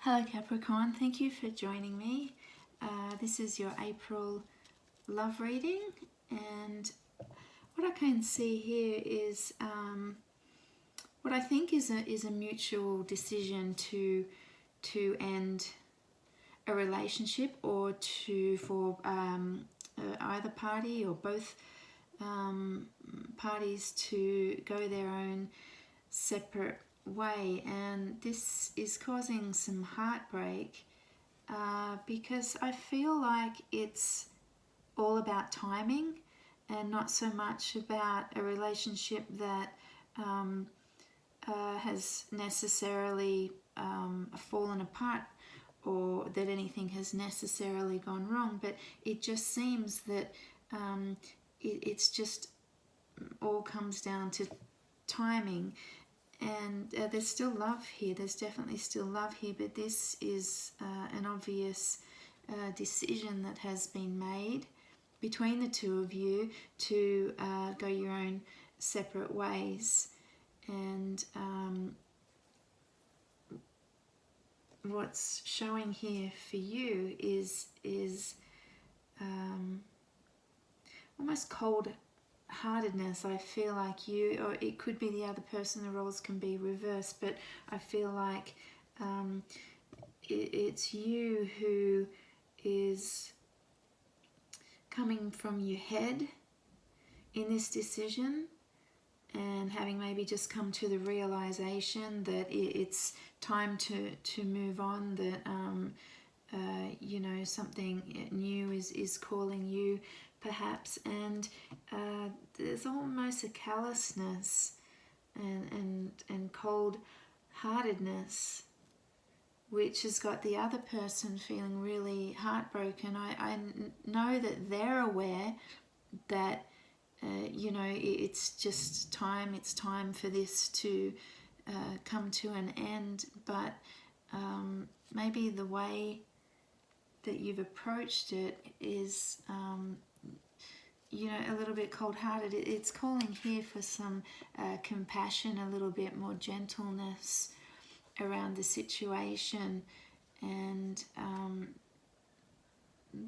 Hello Capricorn, thank you for joining me. This is your April love reading, and what I can see here is what I think is a mutual decision to end a relationship, or for either party or both parties to go their own separate way, and this is causing some heartbreak because I feel like it's all about timing and not so much about a relationship that has necessarily fallen apart, or that anything has necessarily gone wrong, but it just seems that it's just all comes down to timing. And there's still love here, there's definitely still love here, but this is an obvious decision that has been made between the two of you to go your own separate ways. And what's showing here for you is almost cold-heartedness. I feel like you, or it could be the other person, the roles can be reversed, but I feel like it's you who is coming from your head in this decision, and having maybe just come to the realization that it's time to move on, that you know, something new is calling you perhaps, and there's almost a callousness and cold-heartedness which has got the other person feeling really heartbroken. I know that they're aware that you know, it's just time, it's time for this to come to an end, but maybe the way that you've approached it is you know, a little bit cold-hearted. It's calling here for some compassion, a little bit more gentleness around the situation, and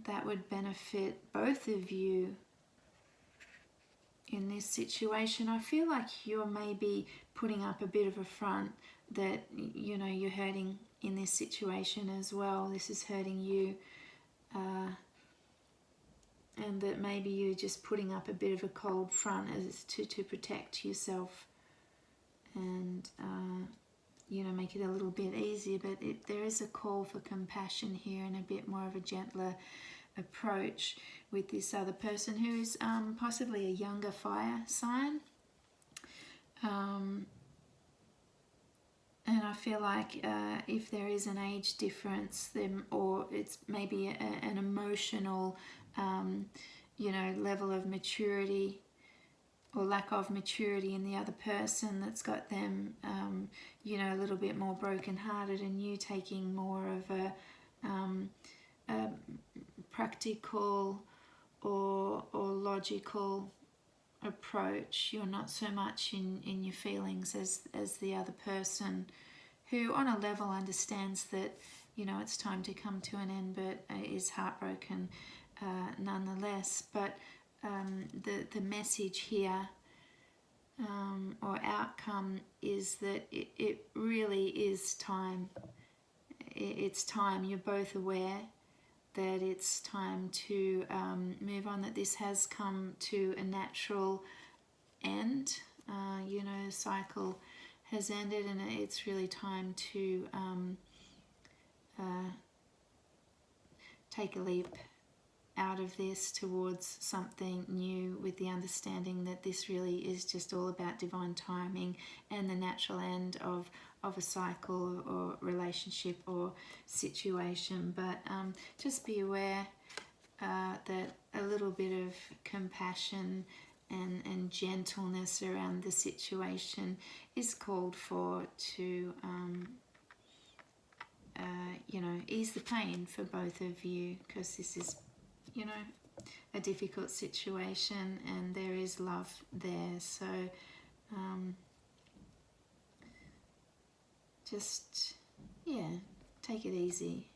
that would benefit both of you in this situation. I feel like you're maybe putting up a bit of a front that, you know, you're hurting in this situation as well. This is hurting you, and that maybe you're just putting up a bit of a cold front as to protect yourself and you know, make it a little bit easier. But there is a call for compassion here and a bit more of a gentler approach with this other person, who is possibly a younger fire sign, and I feel like if there is an age difference, then, or it's maybe an emotional you know, level of maturity or lack of maturity in the other person that's got them you know, a little bit more broken-hearted, and you taking more of a practical or logical approach. You're not so much in your feelings as the other person, who on a level understands that, you know, it's time to come to an end, but is heartbroken nonetheless. But the message here or outcome is that it really is time. It's time. You're both aware that it's time to move on, that this has come to a natural end. You know, the cycle has ended, and it's really time to take a leap out of this towards something new, with the understanding that this really is just all about divine timing and the natural end of a cycle or relationship or situation. But just be aware that a little bit of compassion and gentleness around the situation is called for to you know, ease the pain for both of you, because this is, you know, a difficult situation and there is love there. So just, yeah, Take it easy.